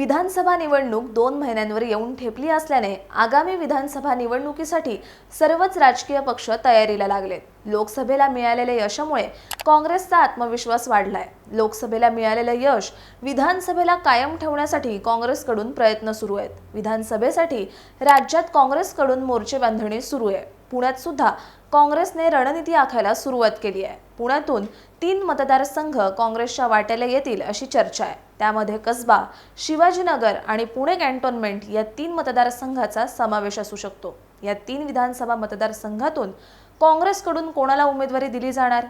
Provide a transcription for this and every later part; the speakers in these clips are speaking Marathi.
विधानसभा निवडणूक 2 महिन्यांवर येऊन ठेपली असल्याने आगामी विधानसभा निवडणुकीसाठी सर्वच राजकीय पक्ष तयारीला लागलेत। लोकसभेला मिळालेल्या यशामुळे काँग्रेसचा आत्मविश्वास वाढलाय। लोकसभेला मिळालेलं यश विधानसभेला कायम ठेवण्यासाठी काँग्रेसकडून प्रयत्न सुरू आहेत। विधानसभेसाठी राज्यात काँग्रेसकडून मोर्चे बांधणी सुरू आहे। पुण्यात सुद्धा काँग्रेसने रणनीती आखायला सुरुवात केली आहे। पुण्यातून 3 मतदारसंघ काँग्रेसच्या वाट्याला येतील अशी चर्चा आहे। त्यामध्ये कसबा, शिवाजीनगर आणि पुणे कॅन्टोन्मेंट या 3 मतदारसंघाचा समावेश असू शकतो। या 3 विधानसभा मतदारसंघातून काँग्रेसकडून कोणाला उमेदवारी दिली जाणार?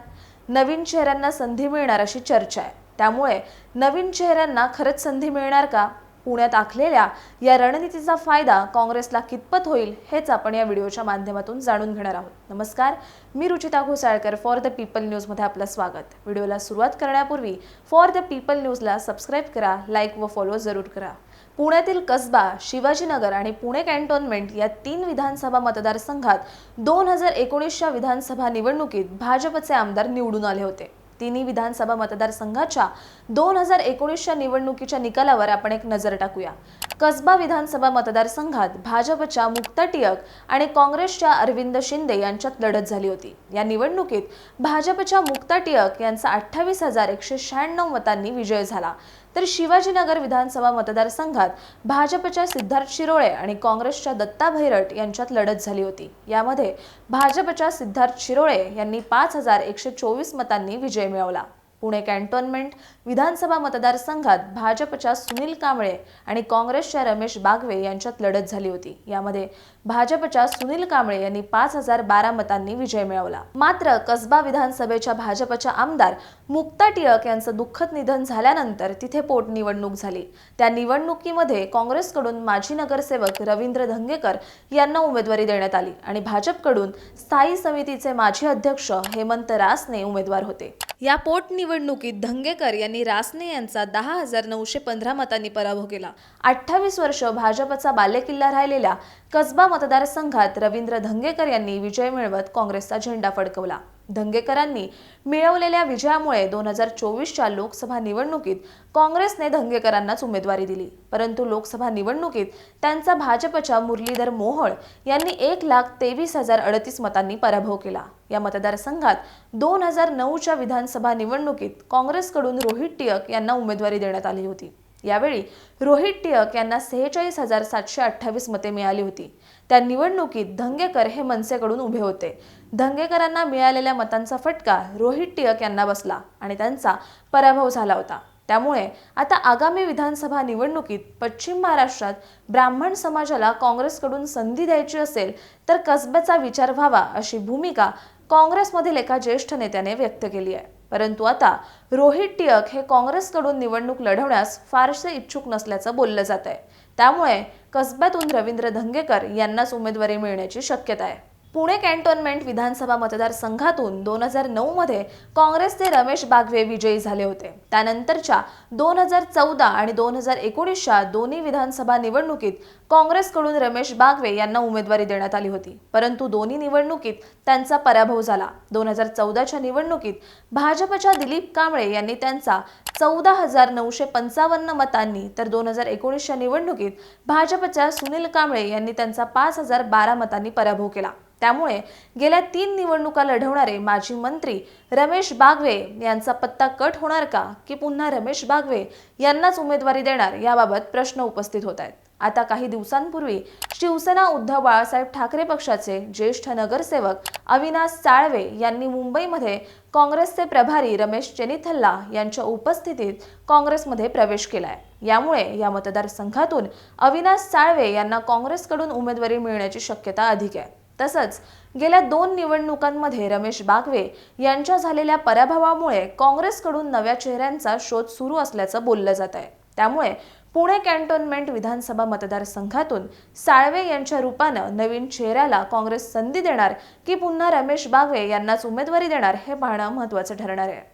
नवीन चेहऱ्यांना संधी मिळणार अशी चर्चा आहे। त्यामुळे नवीन चेहऱ्यांना खरंच संधी मिळणार का? पुण्यात आखलेल्या या रणनीतीचा फायदा काँग्रेसला कितपत होईल हेच आपण या व्हिडिओच्या माध्यमातून जाणून घेणार आहोत। नमस्कार, मी Ruchita Ghosalkar For The People News मध्ये आपलं स्वागत। व्हिडिओला सुरुवात करण्यापूर्वी फॉर द पीपल न्यूजला सबस्क्राइब करा, लाईक व फॉलो जरूर करा। पुण्यातील कसबा, शिवाजीनगर आणि पुणे कॅन्टोन्मेंट या 3 विधानसभा मतदारसंघात 2019च्या विधानसभा निवडणुकीत भाजपचे आमदार निवडून आले होते। तिन्ही विधानसभा मतदारसंघाच्या 2019च्या निवडणुकीच्या निकालावर आपण एक नजर टाकूया। कसबा विधानसभा मतदारसंघात भाजपच्या मुक्ता टिळक आणि काँग्रेसच्या अरविंद शिंदे यांच्यात लढत झाली होती। या निवडणुकीत भाजपच्या मुक्ता टिळक यांचा 28,196 मतांनी विजय झाला, तर शिवाजीनगर विधानसभा मतदारसंघात भाजपच्या सिद्धार्थ शिरोळे आणि काँग्रेसच्या दत्ता भैरट यांच्यात लढत झाली होती। यामध्ये भाजपच्या सिद्धार्थ शिरोळे यांनी 5,124 मतांनी विजय मिळवला। पुणे कॅन्टोन्मेंट विधानसभा मतदारसंघात भाजपच्या सुनील कांबळे आणि काँग्रेसच्या रमेश बागवे यांच्यात लढत झाली होती। यामध्ये भाजपच्या सुनील कांबळे यांनी 5,012 मतांनी विजय मिळवला। मात्र कसबा विधानसभेच्या भाजपच्या आमदार मुक्ता टिळक यांचं दुःखद निधन झाल्यानंतर तिथे पोटनिवडणूक झाली। त्या निवडणुकीमध्ये काँग्रेसकडून माजी नगरसेवक रवींद्र धंगेकर यांना उमेदवारी देण्यात आली आणि भाजपकडून स्थायी समितीचे माजी अध्यक्ष हेमंत रासने उमेदवार होते। या पोटनिवडणुकीत धंगेकर यांनी रासने यांचा 10,915 मतांनी पराभव केला। 28 वर्ष भाजपचा बालेकिल्ला राहिलेल्या कसबा मतदारसंघात रवींद्र धंगेकर यांनी विजय मिळवत काँग्रेसचा झेंडा फडकवला। धंगेकरांनी मिळवलेल्या विजयामुळे 2024च्या लोकसभा निवडणुकीत काँग्रेसने धंगेकरांनाच उमेदवारी दिली, परंतु लोकसभा निवडणुकीत त्यांचा भाजपच्या मुरलीधर मोहोळ यांनी 1,23,038 मतांनी पराभव केला। या मतदारसंघात 2009च्या विधानसभा निवडणुकीत काँग्रेसकडून रोहित टिळक यांना उमेदवारी देण्यात आली होती। यावेळी रोहित टिळक यांना 46,728 मते मिळाली होती। त्या निवडणुकीत धंगेकर हे मनसेकडून उभे होते। धंगेकरांना मिळालेल्या मतांचा फटका रोहित टिळक यांना बसला आणि त्यांचा पराभव झाला होता। त्यामुळे आता आगामी विधानसभा निवडणुकीत पश्चिम महाराष्ट्रात ब्राह्मण समाजाला काँग्रेसकडून संधी द्यायची असेल तर कसब्याचा विचार व्हावा अशी भूमिका काँग्रेसमधील एका ज्येष्ठ नेत्याने व्यक्त केली आहे। परंतु आता रोहित टिळक हे काँग्रेसकडून निवडणूक लढवण्यास फारसे इच्छुक नसल्याचं बोललं जात आहे। त्यामुळे कसब्यातून रवींद्र धंगेकर यांनाच उमेदवारी मिळण्याची शक्यता आहे। पुणे कॅन्टोन्मेंट विधानसभा मतदारसंघातून 2009 मध्ये काँग्रेसचे रमेश बागवे विजयी झाले होते। त्यानंतरच्या 2014 आणि 2019च्या दोन्ही विधानसभा निवडणुकीत काँग्रेसकडून रमेश बागवे यांना उमेदवारी देण्यात आली होती, परंतु दोन्ही निवडणुकीत त्यांचा पराभव झाला। 2014च्या निवडणुकीत भाजपच्या दिलीप कांबळे यांनी त्यांचा 14,955 मतांनी, तर 2019च्या निवडणुकीत भाजपच्या सुनील कांबळे यांनी त्यांचा 5,012 मतांनी पराभव केला। त्यामुळे गेल्या 3 निवडणुका लढवणारे माजी मंत्री रमेश बागवे यांचा पत्ता कट होणार का, की पुन्हा रमेश बागवे यांनाच उमेदवारी देणार याबाबत प्रश्न उपस्थित होत आहेत। आता काही दिवसांपूर्वी शिवसेना उद्धव बाळासाहेब ठाकरे पक्षाचे ज्येष्ठ नगरसेवक अविनाश साळवे यांनी मुंबईमध्ये काँग्रेसचे प्रभारी रमेश चेनिथल्ला यांच्या उपस्थितीत काँग्रेसमध्ये प्रवेश केलाय। यामुळे या मतदारसंघातून अविनाश साळवे यांना काँग्रेसकडून उमेदवारी मिळण्याची शक्यता अधिक आहे। तसंच गेल्या 2 निवडणुकांमध्ये रमेश बागवे यांच्या झालेल्या पराभवामुळे काँग्रेसकडून नव्या चेहऱ्यांचा शोध सुरू असल्याचं बोललं जात आहे। त्यामुळे पुणे कॅन्टोन्मेंट विधानसभा मतदारसंघातून साळवे यांच्या रूपानं नवीन चेहऱ्याला काँग्रेस संधी देणार, की पुन्हा रमेश बागवे यांनाच उमेदवारी देणार हे पाहणं महत्त्वाचं ठरणार आहे।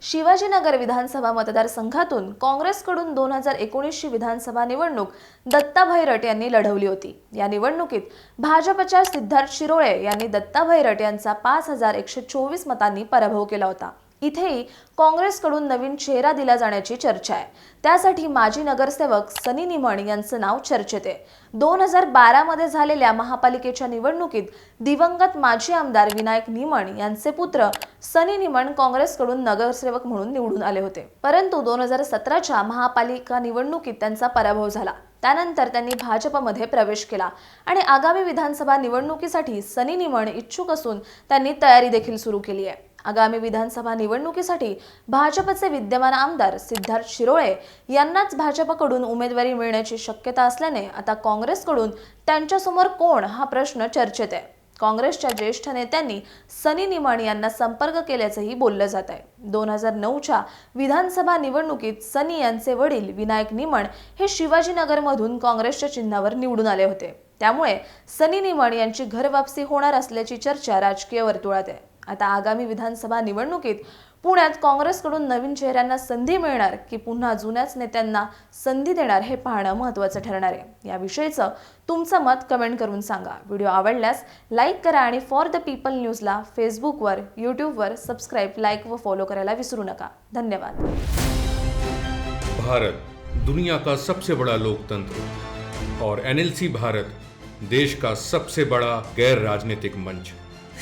शिवाजीनगर विधानसभा मतदारसंघातून काँग्रेसकडून 2019ची विधानसभा निवडणूक दत्ता भैरट यांनी लढवली होती। या निवडणुकीत भाजपच्या सिद्धार्थ शिरोळे यांनी दत्ता भैरट यांचा 5,124 मतांनी पराभव केला होता। इथेही काँग्रेसकडून नवीन चेहरा दिला जाण्याची चर्चा आहे। त्यासाठी माजी नगरसेवक सनी निमण यांचं नाव चर्चेत आहे। 2012 मध्ये झालेल्या महापालिकेच्या निवडणुकीत दिवंगत माजी आमदार विनायक निमण यांचे पुत्र सनी निमण काँग्रेसकडून नगरसेवक म्हणून निवडून आले होते, परंतु 2017च्या महापालिका निवडणुकीत त्यांचा पराभव झाला। त्यानंतर त्यांनी भाजपमध्ये प्रवेश केला आणि आगामी विधानसभा निवडणुकीसाठी सनी निमण इच्छुक असून त्यांनी तयारी देखील सुरू केली आहे। आगामी विधानसभा निवडणुकीसाठी भाजपचे विद्यमान आमदार सिद्धार्थ शिरोळे यांनाच भाजपकडून उमेदवारी मिळण्याची शक्यता असल्याने आता काँग्रेसकडून त्यांच्यासमोर कोण हा प्रश्न चर्चेत आहे। काँग्रेसच्या ज्येष्ठ नेत्यांनी सनी निमण यांना संपर्क केल्याचंही बोललं जात आहे। 2009च्या विधानसभा निवडणुकीत सनी यांचे वडील विनायक निमण हे शिवाजीनगरमधून काँग्रेसच्या चिन्हावर निवडून आले होते। त्यामुळे सनी निमण यांची घरवापसी होणार असल्याची चर्चा राजकीय वर्तुळात आहे। आता आगामी विधानसभा निवडणुकीत पुण्यात काँग्रेसकडून नवीन चेहऱ्यांना संधी मिळणार की पुन्हा जुन्याच नेत्यांना संधी देणार हे पाहणं महत्त्वाचं ठरणार आहे। याविषयीचं तुमचं मत कमेंट करून सांगा। व्हिडिओ आवडल्यास लाईक करा आणि फॉर द पीपल न्यूजला फेसबुकवर, यूट्यूबवर सबस्क्राईब, लाईक व फॉलो करायला विसरू नका। धन्यवाद। भारत दुनिया का सबसे बड़ा लोकतंत्र और एनएलसी भारत देश का सबसे बड़ा गैर राजनीतिक मंच।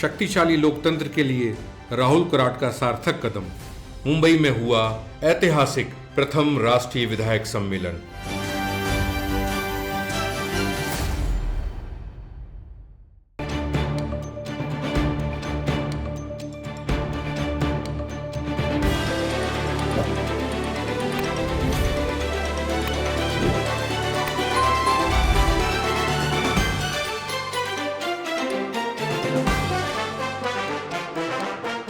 शक्तिशाली लोकतंत्र के लिए राहुल कराट का सार्थक कदम। मुंबई में हुआ ऐतिहासिक प्रथम राष्ट्रीय विधायक सम्मेलन।